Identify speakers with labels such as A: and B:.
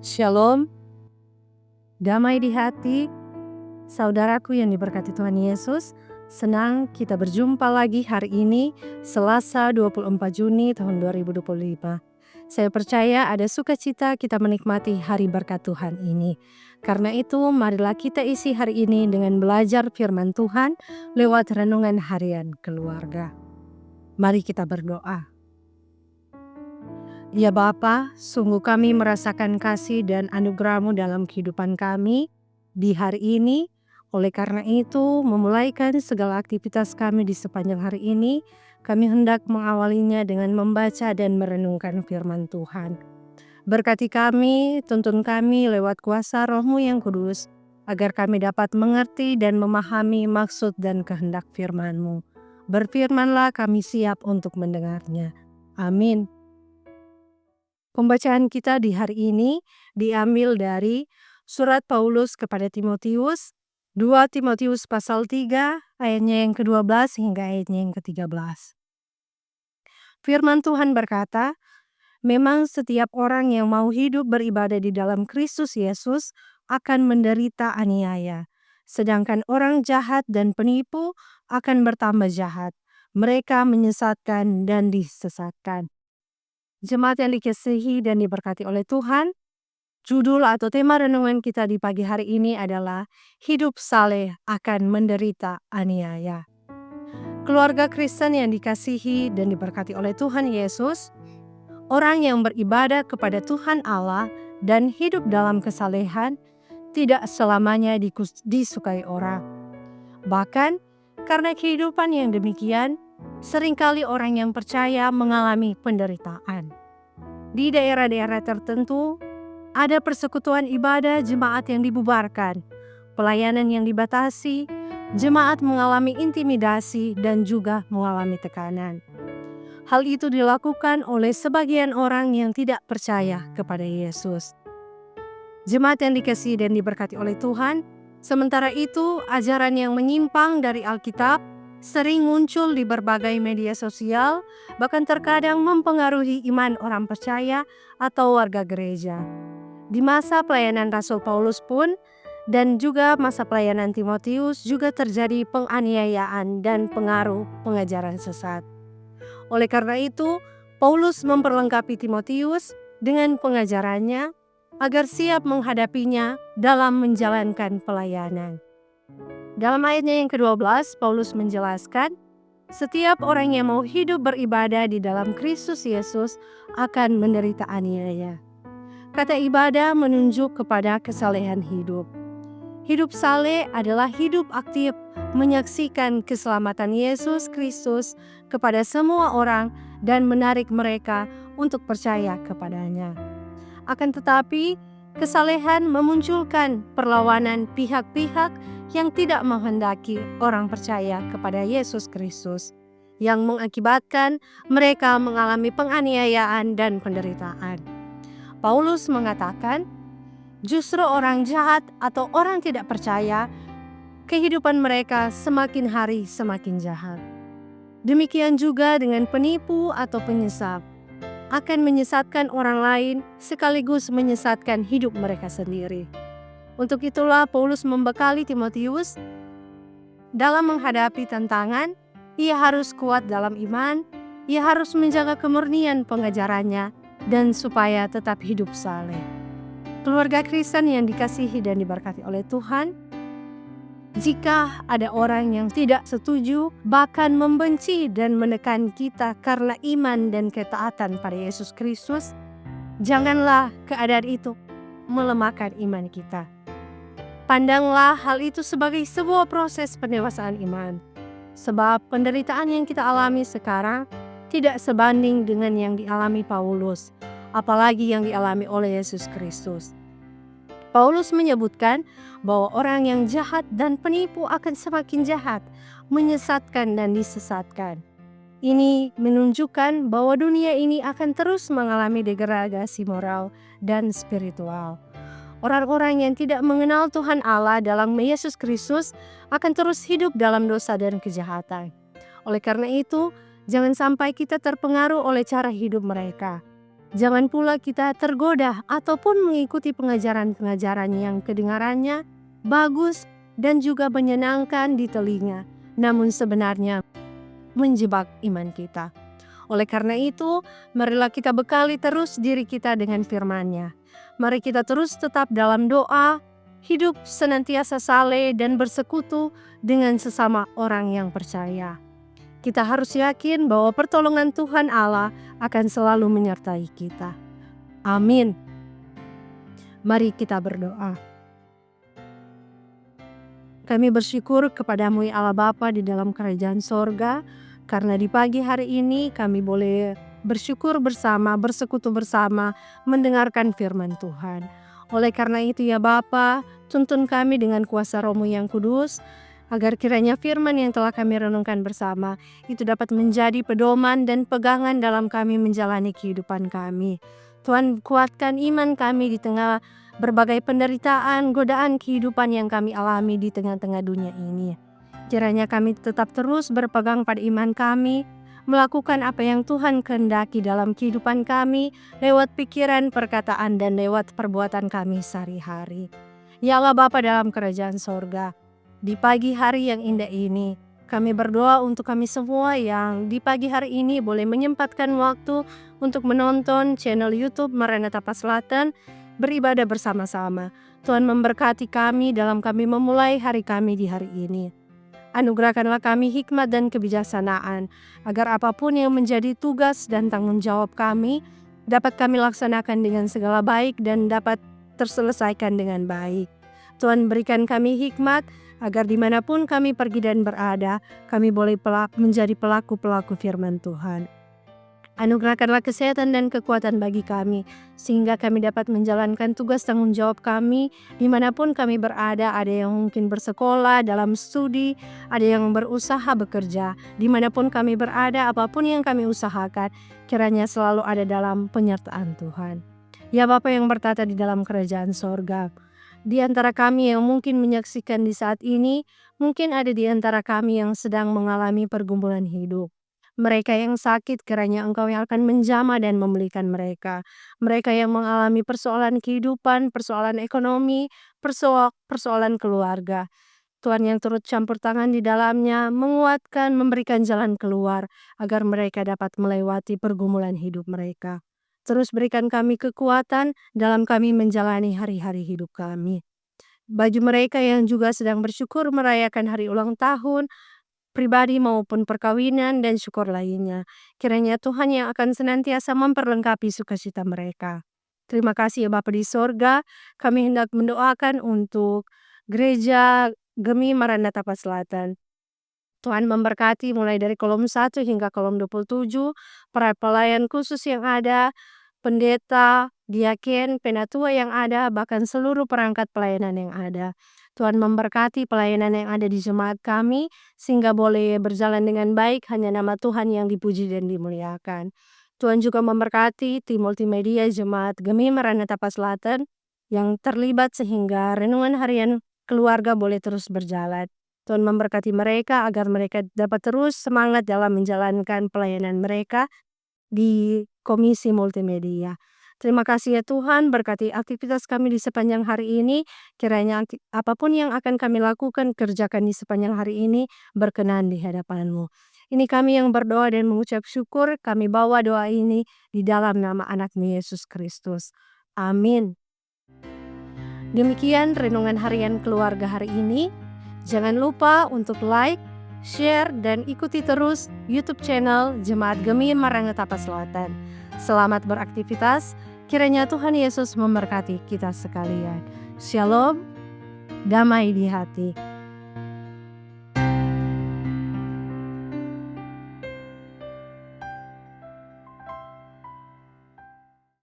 A: Shalom, damai di hati, saudaraku yang diberkati Tuhan Yesus. Senang kita berjumpa lagi hari ini, Selasa 24 Juni tahun 2025. Saya percaya ada sukacita kita menikmati hari berkat Tuhan ini. Karena itu, marilah kita isi hari ini dengan belajar firman Tuhan lewat renungan harian keluarga. Mari kita berdoa. Ya Bapa, sungguh kami merasakan kasih dan anugerah-Mu dalam kehidupan kami di hari ini. Oleh karena itu, memulaikan segala aktivitas kami di sepanjang hari ini, kami hendak mengawalinya dengan membaca dan merenungkan firman Tuhan. Berkati kami, tuntun kami lewat kuasa Roh-Mu yang kudus, agar kami dapat mengerti dan memahami maksud dan kehendak firman-Mu. Berfirmanlah, kami siap untuk mendengarnya. Amin. Pembacaan kita di hari ini diambil dari surat Paulus kepada Timotius, 2 Timotius pasal 3 ayatnya yang ke-12 hingga ayatnya yang ke-13. Firman Tuhan berkata, memang setiap orang yang mau hidup beribadah di dalam Kristus Yesus akan menderita aniaya. Sedangkan orang jahat dan penipu akan bertambah jahat. Mereka menyesatkan dan disesatkan. Jemaat yang dikasihi dan diberkati oleh Tuhan, judul atau tema renungan kita di pagi hari ini adalah hidup saleh akan menderita aniaya. Keluarga Kristen yang dikasihi dan diberkati oleh Tuhan Yesus, orang yang beribadah kepada Tuhan Allah dan hidup dalam kesalehan tidak selamanya disukai orang. Bahkan karena kehidupan yang demikian, seringkali orang yang percaya mengalami penderitaan. Di daerah-daerah tertentu, ada persekutuan ibadah jemaat yang dibubarkan, pelayanan yang dibatasi, jemaat mengalami intimidasi dan juga mengalami tekanan. Hal itu dilakukan oleh sebagian orang yang tidak percaya kepada Yesus. Jemaat yang dikasihi dan diberkati oleh Tuhan, sementara itu ajaran yang menyimpang dari Alkitab sering muncul di berbagai media sosial, bahkan terkadang mempengaruhi iman orang percaya atau warga gereja. Di masa pelayanan Rasul Paulus pun, dan juga masa pelayanan Timotius juga terjadi penganiayaan dan pengaruh pengajaran sesat. Oleh karena itu, Paulus memperlengkapi Timotius dengan pengajarannya agar siap menghadapinya dalam menjalankan pelayanan. Dalam ayatnya yang ke-12, Paulus menjelaskan, setiap orang yang mau hidup beribadah di dalam Kristus Yesus akan menderita aniaya. Kata ibadah menunjuk kepada kesalehan hidup. Hidup saleh adalah hidup aktif menyaksikan keselamatan Yesus Kristus kepada semua orang dan menarik mereka untuk percaya kepadanya. Akan tetapi, kesalehan memunculkan perlawanan pihak-pihak yang tidak menghendaki orang percaya kepada Yesus Kristus, yang mengakibatkan mereka mengalami penganiayaan dan penderitaan. Paulus mengatakan, justru orang jahat atau orang tidak percaya, kehidupan mereka semakin hari semakin jahat. Demikian juga dengan penipu atau penyesat, akan menyesatkan orang lain sekaligus menyesatkan hidup mereka sendiri. Untuk itulah Paulus membekali Timotius dalam menghadapi tantangan. Ia harus kuat dalam iman, ia harus menjaga kemurnian pengajarannya, dan supaya tetap hidup saleh. Keluarga Kristen yang dikasihi dan diberkati oleh Tuhan, jika ada orang yang tidak setuju, bahkan membenci dan menekan kita karena iman dan ketaatan pada Yesus Kristus, janganlah keadaan itu melemahkan iman kita. Pandanglah hal itu sebagai sebuah proses pendewasaan iman. Sebab penderitaan yang kita alami sekarang tidak sebanding dengan yang dialami Paulus, apalagi yang dialami oleh Yesus Kristus. Paulus menyebutkan bahwa orang yang jahat dan penipu akan semakin jahat, menyesatkan dan disesatkan. Ini menunjukkan bahwa dunia ini akan terus mengalami degradasi moral dan spiritual. Orang-orang yang tidak mengenal Tuhan Allah dalam Yesus Kristus akan terus hidup dalam dosa dan kejahatan. Oleh karena itu, jangan sampai kita terpengaruh oleh cara hidup mereka. Jangan pula kita tergoda ataupun mengikuti pengajaran-pengajaran yang kedengarannya bagus dan juga menyenangkan di telinga, namun sebenarnya menjebak iman kita. Oleh karena itu, marilah kita bekali terus diri kita dengan firman-Nya. Mari kita terus tetap dalam doa, hidup senantiasa saleh dan bersekutu dengan sesama orang yang percaya. Kita harus yakin bahwa pertolongan Tuhan Allah akan selalu menyertai kita. Amin. Mari kita berdoa. Kami bersyukur kepadamu ya Allah Bapa di dalam kerajaan sorga, karena di pagi hari ini kami boleh bersyukur bersama, bersekutu bersama, mendengarkan firman Tuhan. Oleh karena itu ya Bapa, tuntun kami dengan kuasa Roh-Mu yang kudus, agar kiranya firman yang telah kami renungkan bersama, itu dapat menjadi pedoman dan pegangan dalam kami menjalani kehidupan kami. Tuhan, kuatkan iman kami di tengah berbagai penderitaan, godaan kehidupan yang kami alami di tengah-tengah dunia ini. Kiranya kami tetap terus berpegang pada iman kami, melakukan apa yang Tuhan kehendaki dalam kehidupan kami, lewat pikiran, perkataan, dan lewat perbuatan kami sehari-hari. Ya Allah Bapa dalam kerajaan sorga, di pagi hari yang indah ini, kami berdoa untuk kami semua yang di pagi hari ini boleh menyempatkan waktu untuk menonton channel YouTube Maranatha Paslatan, beribadah bersama-sama. Tuhan memberkati kami dalam kami memulai hari kami di hari ini. Anugerahkanlah kami hikmat dan kebijaksanaan, agar apapun yang menjadi tugas dan tanggung jawab kami, dapat kami laksanakan dengan segala baik dan dapat terselesaikan dengan baik. Tuhan berikan kami hikmat, agar dimanapun kami pergi dan berada, kami boleh menjadi pelaku-pelaku firman Tuhan. Anugerahkanlah kesehatan dan kekuatan bagi kami, sehingga kami dapat menjalankan tugas tanggung jawab kami dimanapun kami berada. Ada yang mungkin bersekolah, dalam studi, ada yang berusaha bekerja. Dimanapun kami berada, apapun yang kami usahakan, kiranya selalu ada dalam penyertaan Tuhan. Ya Bapa yang bertata di dalam kerajaan sorga, di antara kami yang mungkin menyaksikan di saat ini, mungkin ada di antara kami yang sedang mengalami pergumulan hidup. Mereka yang sakit, kiranya Engkau yang akan menjamah dan memulihkan mereka. Mereka yang mengalami persoalan kehidupan, persoalan ekonomi, persoalan keluarga, Tuhan yang turut campur tangan di dalamnya, menguatkan, memberikan jalan keluar, agar mereka dapat melewati pergumulan hidup mereka. Terus berikan kami kekuatan dalam kami menjalani hari-hari hidup kami. Bagi mereka yang juga sedang bersyukur merayakan hari ulang tahun, pribadi maupun perkawinan dan syukur lainnya, kiranya Tuhan yang akan senantiasa memperlengkapi sukacita mereka. Terima kasih ya Bapa di sorga, kami hendak mendoakan untuk gereja Gemi Maranatha Paslatan. Tuhan memberkati mulai dari kolom 1 hingga kolom 27, para pelayan khusus yang ada, pendeta, diaken, penatua yang ada, bahkan seluruh perangkat pelayanan yang ada. Tuhan memberkati pelayanan yang ada di jemaat kami, sehingga boleh berjalan dengan baik, hanya nama Tuhan yang dipuji dan dimuliakan. Tuhan juga memberkati tim multimedia jemaat Gemi Maranatha Paslatan yang terlibat sehingga renungan harian keluarga boleh terus berjalan. Tuhan memberkati mereka agar mereka dapat terus semangat dalam menjalankan pelayanan mereka di komisi multimedia. Terima kasih ya Tuhan, berkati aktivitas kami di sepanjang hari ini. Kiranya apapun yang akan kami lakukan, kerjakan di sepanjang hari ini, berkenan di hadapan-Mu. Ini kami yang berdoa dan mengucap syukur, kami bawa doa ini di dalam nama anak-Mu Yesus Kristus. Amin. Demikian renungan harian keluarga hari ini. Jangan lupa untuk like, share, dan ikuti terus YouTube channel Jemaat Gemi Maranatha Paslatan. Selamat beraktivitas, kiranya Tuhan Yesus memberkati kita sekalian. Shalom, damai di hati.